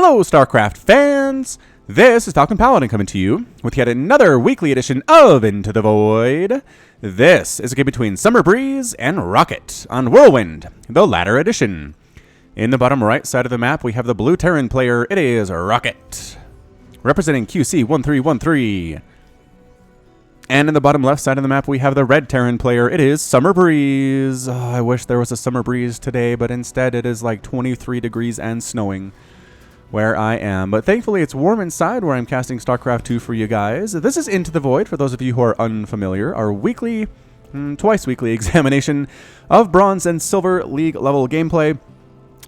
Hello, StarCraft fans! This is Falcon Paladin coming to you with yet another weekly edition of Into the Void. This is a game between Summerbreeze and Rocket on Whirlwind, the latter edition. In the bottom right side of the map, we have the blue Terran player. It is Rocket, representing QC 1313. And in the bottom left side of the map, we have the red Terran player. It is Summerbreeze. Oh, I wish there was a summer breeze today, but instead it is like 23 degrees and snowing where I am. But thankfully, it's warm inside where I'm casting StarCraft 2 for you guys. This is Into the Void, for those of you who are unfamiliar, our weekly, twice weekly examination of Bronze and Silver League level gameplay.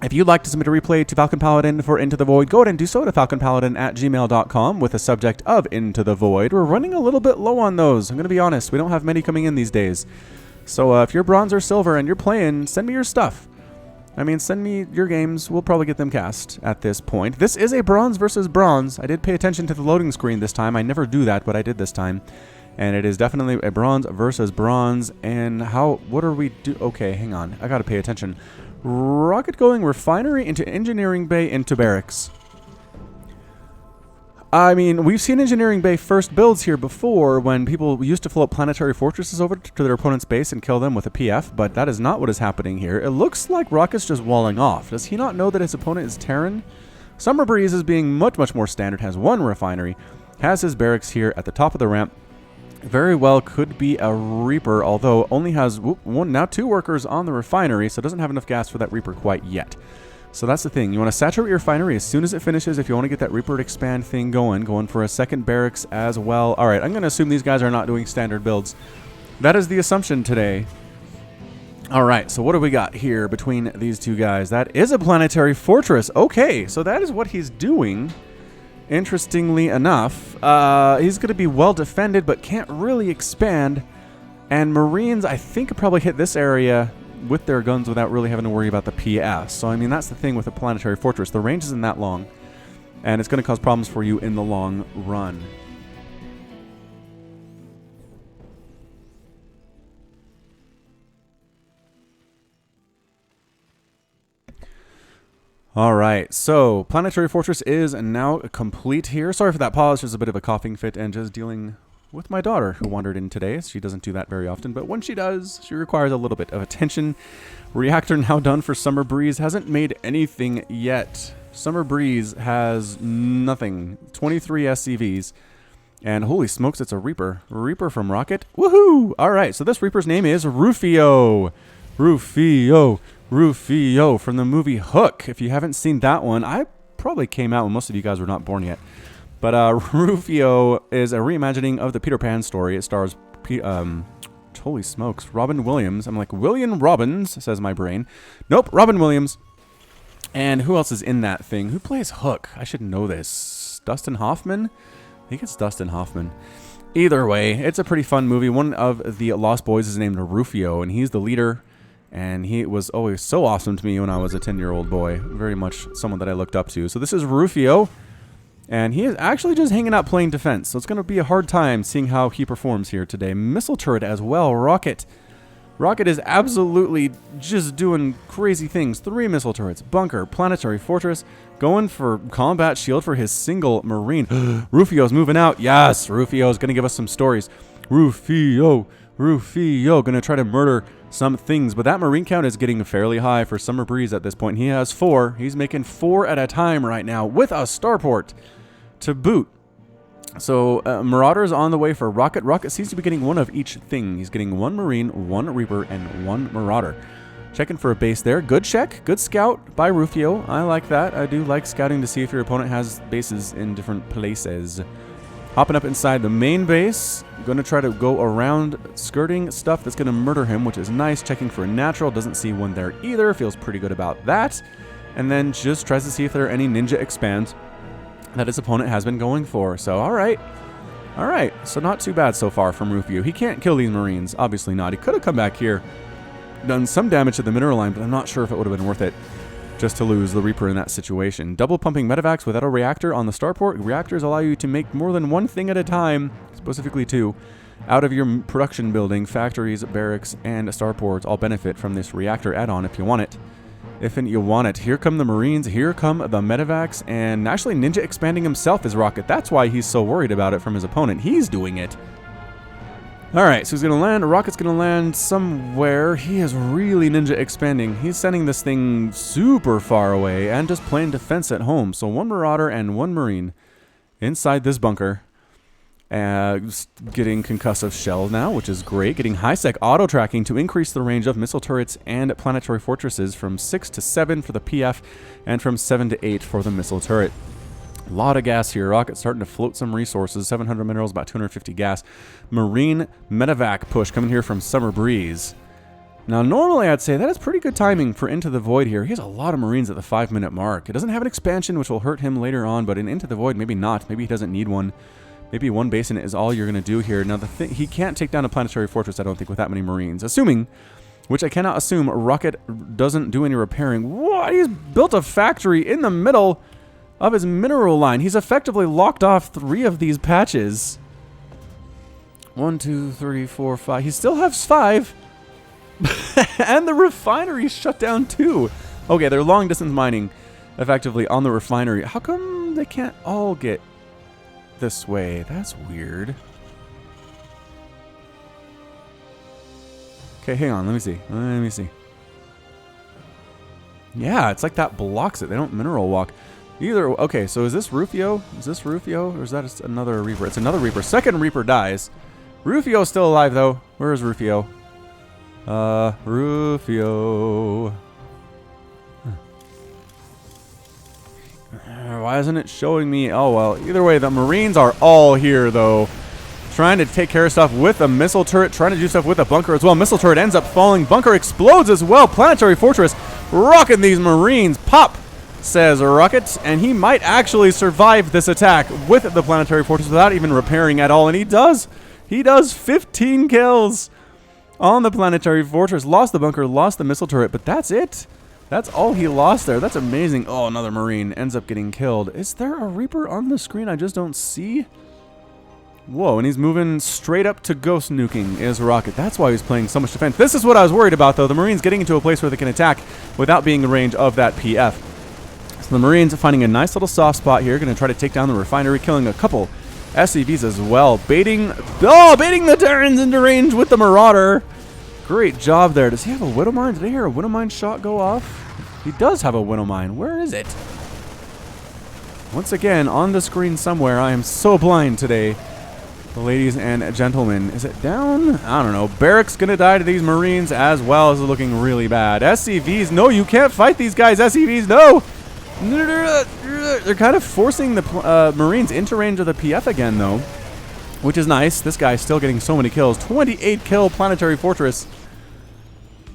If you'd like to submit a replay to Falcon Paladin for Into the Void, go ahead and do so to falconpaladin@gmail.com with the subject of Into the Void. We're running a little bit low on those. I'm going to be honest. We don't have many coming in these days. So if you're bronze or silver and you're playing, send me your stuff. I mean, send me your games. We'll probably get them cast at this point. This is a bronze versus bronze. I did pay attention to the loading screen this time. I never do that, but I did this time. And it is definitely a bronze versus bronze. And what are we do? Okay, hang on. I got to pay attention. Rocket going refinery into engineering bay into barracks. I mean, we've seen engineering bay first builds here before when people used to float planetary fortresses over to their opponent's base and kill them with a PF, but that is not what is happening here. It looks like Rocket's just walling off. Does he not know that his opponent is Terran? Summerbreeze is being much more standard, has one refinery, has his barracks here at the top of the ramp. Very well could be a Reaper, although only has now two workers on the refinery, so doesn't have enough gas for that Reaper quite yet. So that's the thing. You want to saturate your refinery as soon as it finishes if you want to get that Reaper to expand thing going for a second barracks as well. All right, I'm going to assume these guys are not doing standard builds. That is the assumption today. All right, so what do we got here between these two guys? That is a planetary fortress. Okay, so that is what he's doing. Interestingly enough, he's going to be well defended, but can't really expand. And Marines, I think, could probably hit this area with their guns without really having to worry about the PS. So, I mean, that's the thing with a planetary fortress. The range isn't that long, and it's going to cause problems for you in the long run. All right, so Planetary Fortress is now complete here. Sorry for that pause, just a bit of a coughing fit and just dealing with my daughter who wandered in today. She doesn't do that very often, but when she does, she requires a little bit of attention. Reactor now done for Summerbreeze. Hasn't made anything yet. Summerbreeze has nothing. 23 SCVs. And holy smokes, it's a Reaper. Reaper from Rocket. Woohoo! All right, so this Reaper's name is Rufio. Rufio from the movie Hook. If you haven't seen that one, I probably came out when most of you guys were not born yet. But Rufio is a reimagining of the Peter Pan story. It stars, holy smokes, Robin Williams. I'm like, William Robbins, says my brain. Nope, Robin Williams. And who else is in that thing? Who plays Hook? I should know this. Dustin Hoffman? I think it's Dustin Hoffman. Either way, it's a pretty fun movie. One of the Lost Boys is named Rufio, and he's the leader. And he was always so awesome to me when I was a 10-year-old boy. Very much someone that I looked up to. So this is Rufio. And he is actually just hanging out playing defense. So it's going to be a hard time seeing how he performs here today. Missile turret as well. Rocket. Rocket is absolutely just doing crazy things. 3 missile turrets. Bunker. Planetary fortress. Going for combat shield for his single Marine. Rufio's moving out. Yes, Rufio's going to give us some stories. Rufio gonna try to murder some things, but that Marine count is getting fairly high for Summerbreeze at this point. He has 4. He's making 4 at a time right now with a starport to boot. So Marauder's on the way for Rocket. Rocket seems to be getting one of each thing. He's getting 1 Marine, 1 Reaper, and 1 Marauder. Checking for a base there. Good check. Good scout by Rufio. I like that. I do like scouting to see if your opponent has bases in different places. Hopping up inside the main base. Going to try to go around skirting stuff that's going to murder him, which is nice. Checking for a natural. Doesn't see one there either. Feels pretty good about that. And then just tries to see if there are any ninja expands that his opponent has been going for. So, all right. All right. So not too bad so far from Rufio. He can't kill these Marines. Obviously not. He could have come back here, done some damage to the mineral line, but I'm not sure if it would have been worth it just to lose the Reaper in that situation. Double pumping medevacs without a reactor on the starport. Reactors allow you to make more than one thing at a time, specifically 2, out of your production building. Factories, barracks, and starports all benefit from this reactor add-on if you want it. if you want it. Here come the Marines. Here come the medevacs. And actually, Ninja expanding himself is Rocket. That's why he's so worried about it from his opponent. He's doing it. All right, so he's going to land. Rocket's going to land somewhere. He is really Ninja expanding. He's sending this thing super far away and just playing defense at home. So 1 Marauder and 1 Marine inside this bunker. Getting concussive shell now, which is great. Getting high-sec auto-tracking to increase the range of missile turrets and planetary fortresses from 6 to 7 for the PF and from 7 to 8 for the missile turret. A lot of gas here. Rocket starting to float some resources. 700 minerals, about 250 gas. Marine medevac push coming here from Summerbreeze. Now, normally I'd say that is pretty good timing for Into the Void here. He has a lot of Marines at the 5-minute mark. It doesn't have an expansion, which will hurt him later on, but in Into the Void, maybe not. Maybe he doesn't need one. Maybe 1 basin is all you're going to do here. Now, he can't take down a planetary fortress, I don't think, with that many Marines. Assuming, which I cannot assume, Rocket doesn't do any repairing. What? He's built a factory in the middle of his mineral line. He's effectively locked off 3 of these patches. 1, 2, 3, 4, 5. He still has 5. And the refinery shut down too. Okay, they're long distance mining effectively on the refinery. How come they can't all get this way? That's weird. Okay, hang on. Let me see. Let me see. Yeah, it's like that blocks it. They don't mineral walk. Either. Okay, so is this Rufio? Is this Rufio? Or is that another Reaper? It's another Reaper. Second Reaper dies. Rufio's still alive, though. Where is Rufio? Rufio. Why isn't it showing me? Oh, well, either way, the Marines are all here, though. Trying to take care of stuff with a missile turret. Trying to do stuff with a bunker as well. Missile turret ends up falling. Bunker explodes as well. Planetary fortress rocking these Marines. Pop, says Rocket. And he might actually survive this attack with the planetary fortress without even repairing at all. And he does. He does 15 kills on the planetary fortress. Lost the bunker, lost the missile turret, but that's it. That's all he lost there. That's amazing. Oh, another Marine ends up getting killed. Is there a Reaper on the screen I just don't see? Whoa, and he's moving straight up to ghost nuking is Rocket. That's why he's playing so much defense. This is what I was worried about, though. The Marines getting into a place where they can attack without being in range of that PF. So the Marines are finding a nice little soft spot here. Going to try to take down the refinery, killing a couple SCVs as well. Baiting the Terrans into range with the Marauder. Great job there. Does he have a Widow Mine? Did I hear a Widow Mine shot go off? He does have a Widow Mine. Where is it? Once again, on the screen somewhere. I am so blind today, ladies and gentlemen. Is it down? I don't know. Barracks gonna die to these Marines as well. This is looking really bad. SCVs. No, you can't fight these guys. SCVs, no. They're kind of forcing the Marines into range of the PF again, though, which is nice. This guy's still getting so many kills. 28 kill planetary fortress.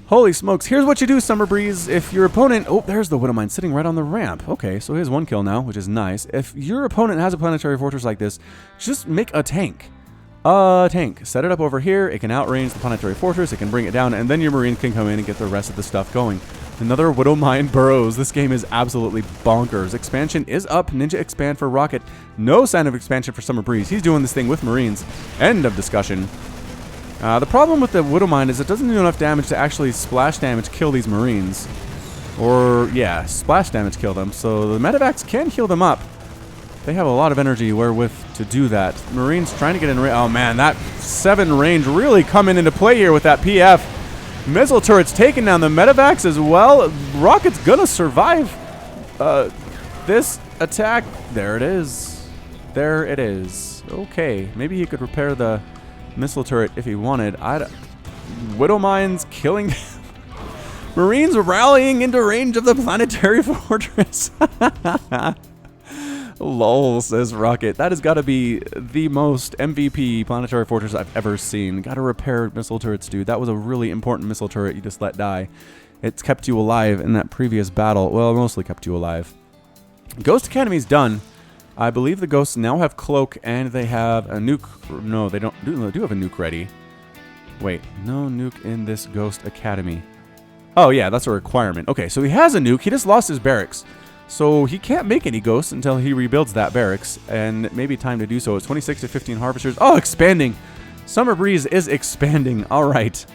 Holy smokes. Here's what you do, Summerbreeze. If your opponent... Oh, there's the Widow Mine sitting right on the ramp. Okay, so he has 1 kill now, which is nice. If your opponent has a planetary fortress like this, just make a tank. Set it up over here. It can outrange the planetary fortress. It can bring it down, and then your Marines can come in and get the rest of the stuff going. Another Widow Mine burrows. This game is absolutely bonkers. Expansion is up. Ninja expand for Rocket. No sign of expansion for Summerbreeze. He's doing this thing with Marines. End of discussion. The problem with the Widow Mine is it doesn't do enough damage to actually splash damage kill these Marines. Or, yeah, splash damage kill them. So the medevacs can heal them up. They have a lot of energy wherewith to do that. Marines trying to get in range. Oh, man, that 7 range really coming into play here with that PF. Missile turrets taking down the medevacs as well. Rocket's gonna survive this attack. There it is. There it is. Okay, maybe he could repair the missile turret if he wanted. Widow Mines killing Marines rallying into range of the planetary fortress. Lol, says Rocket. That has got to be the most MVP planetary fortress I've ever seen. Got to repair missile turrets, dude. That was a really important missile turret you just let die. It's kept you alive in that previous battle. Well, mostly kept you alive. Ghost Academy's done. I believe the ghosts now have cloak and they have a nuke. No, they don't. They do have a nuke ready. Wait, no nuke in this Ghost Academy. Oh yeah, that's a requirement. Okay, so he has a nuke. He just lost his barracks. So he can't make any ghosts until he rebuilds that barracks, and maybe time to do so. It's 26 to 15 harvesters. Oh, expanding. Summerbreeze is expanding. All right.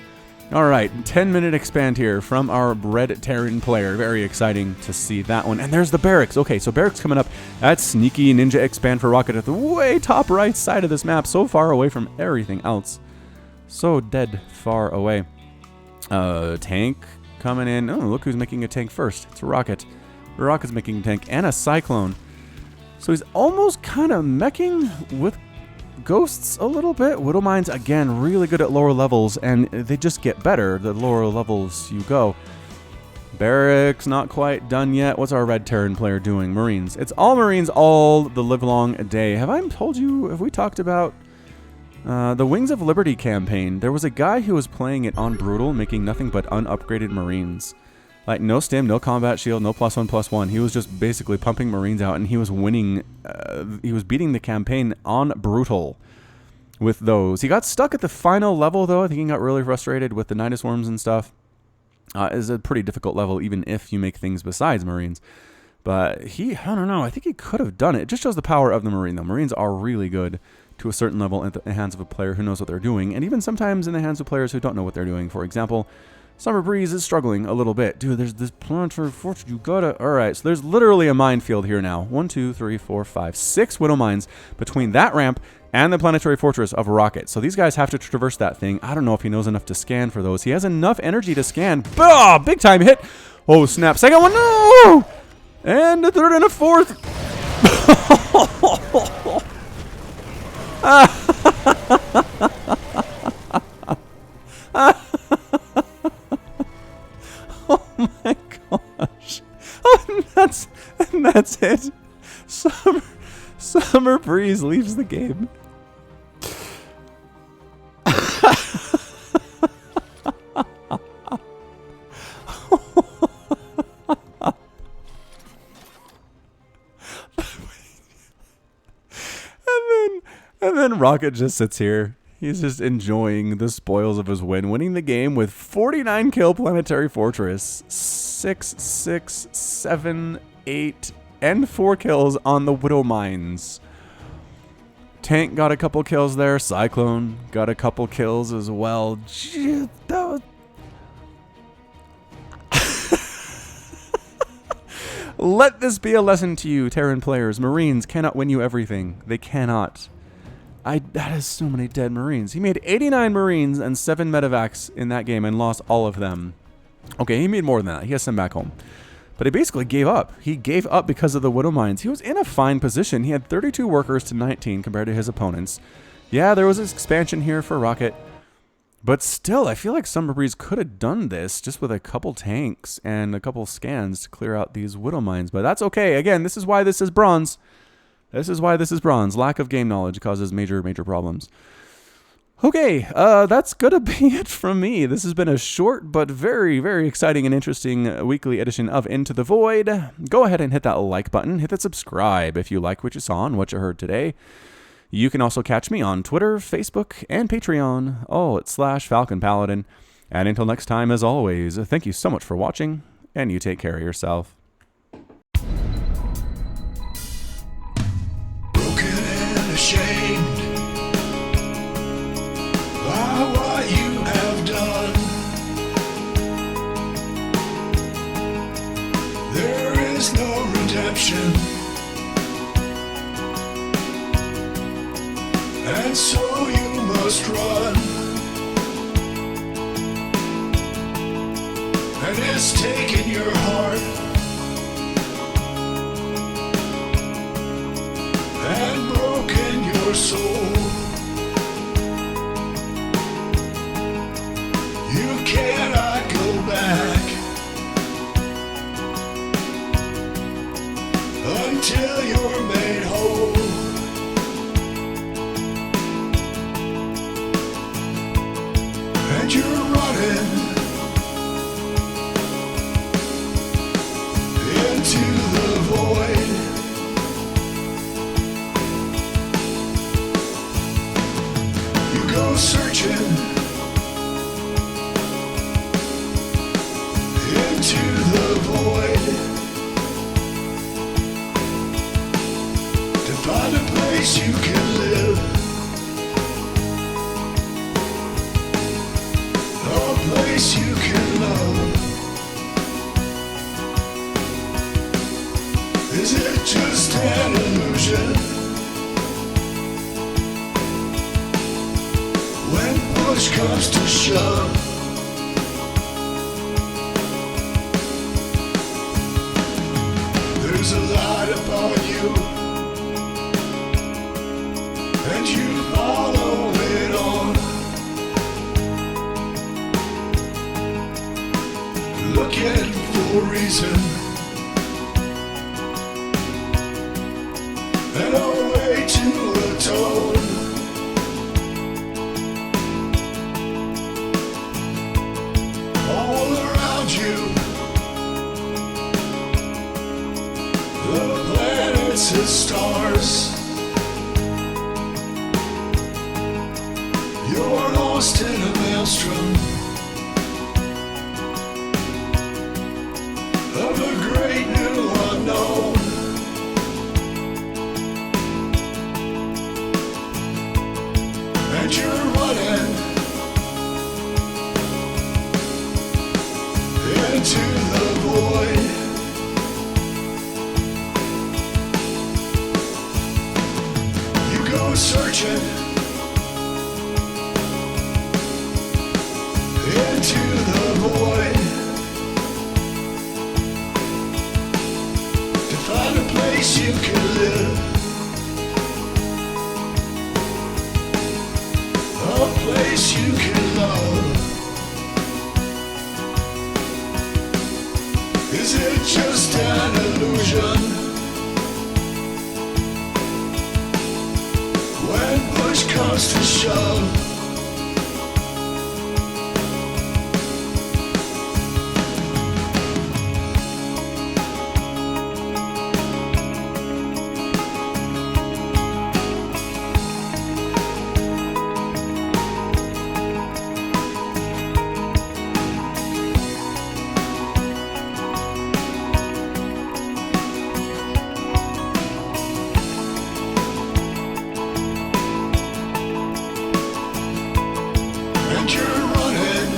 All right, 10-minute expand here from our Red Terran player. Very exciting to see that one. And there's the barracks. Okay, so barracks coming up. That sneaky ninja expand for Rocket at the way top right side of this map. So far away from everything else. So dead far away. Tank coming in. Oh, look who's making a tank first. It's Rocket. Rocket's making a tank and a Cyclone. So he's almost kind of meching with ghosts a little bit. Widow Mines, again, really good at lower levels, and they just get better the lower levels you go. Barracks, not quite done yet. What's our Red Terran player doing? Marines. It's all Marines all the livelong day. Have I told you, have we talked about the Wings of Liberty campaign? There was a guy who was playing it on Brutal, making nothing but unupgraded Marines. Like, no stim, no combat shield, no +1/+1. He was just basically pumping Marines out, and he was winning. He was beating the campaign on Brutal with those. He got stuck at the final level, though. I think he got really frustrated with the Nidus Worms and stuff. It's a pretty difficult level, even if you make things besides Marines. But I don't know, I think he could have done it. It just shows the power of the Marine, though. Marines are really good to a certain level in the hands of a player who knows what they're doing, and even sometimes in the hands of players who don't know what they're doing. For example, Summerbreeze is struggling a little bit. Dude, there's this planetary fortress. You gotta... Alright, so there's literally a minefield here now. 1, 2, 3, 4, 5, 6 Widow Mines between that ramp and the planetary fortress of Rocket. So these guys have to traverse that thing. I don't know if he knows enough to scan for those. He has enough energy to scan. Oh, big time hit. Oh, snap. Second one. No! And a third and a fourth. Oh my gosh. Oh, and that's it. Summer Breeze leaves the game. And then Rocket just sits here. He's just enjoying the spoils of his win, winning the game with 49 kill Planetary Fortress, 6, 6, 7, 8, and 4 kills on the Widow Mines. Tank got a couple kills there. Cyclone got a couple kills as well. Gee, that was... Let this be a lesson to you, Terran players. Marines cannot win you everything. They cannot. That is so many dead Marines. He made 89 Marines and 7 medevacs in that game and lost all of them. Okay, he made more than that. He has some back home. But he basically gave up. He gave up because of the Widow Mines. He was in a fine position. He had 32 workers to 19 compared to his opponents. Yeah, there was this expansion here for Rocket. But still, I feel like Summerbreeze could have done this just with a couple tanks and a couple scans to clear out these Widow Mines. But that's okay. Again, this is why this is bronze. This is why this is bronze. Lack of game knowledge causes major, major problems. Okay, that's gonna be it from me. This has been a short but very, very exciting and interesting weekly edition of Into the Void. Go ahead and hit that like button. Hit that subscribe if you like what you saw and what you heard today. You can also catch me on Twitter, Facebook, and Patreon, all at /Falcon Paladin. And until next time, as always, thank you so much for watching, and you take care of yourself. Ashamed by what you have done. There is no redemption, and so you must run. And it's taken your heart and broken your soul. You cannot go back until you're made whole. And you're running into the void. Go searching into the void to find a place you can live, a place place you can love? Is it just an illusion? When push comes to shove, there's a light upon you, and you follow it on. Looking for a reason and a way to atone. All around you, the planets and stars. You're lost in a maelstrom of a great new unknown. And you're running into the void. You go searching into the void to find a place you can live, a place you can love. Is it just an illusion? When push comes to shove, and you're running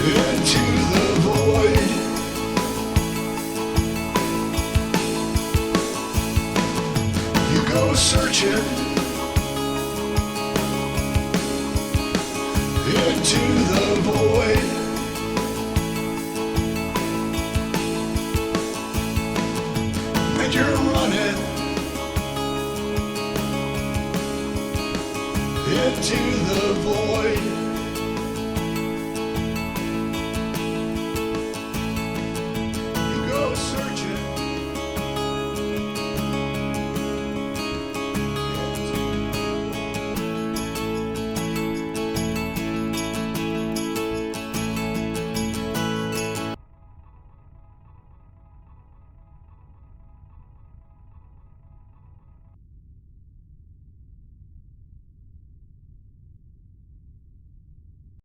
into the void. You go searching into the void. And you're running into the void.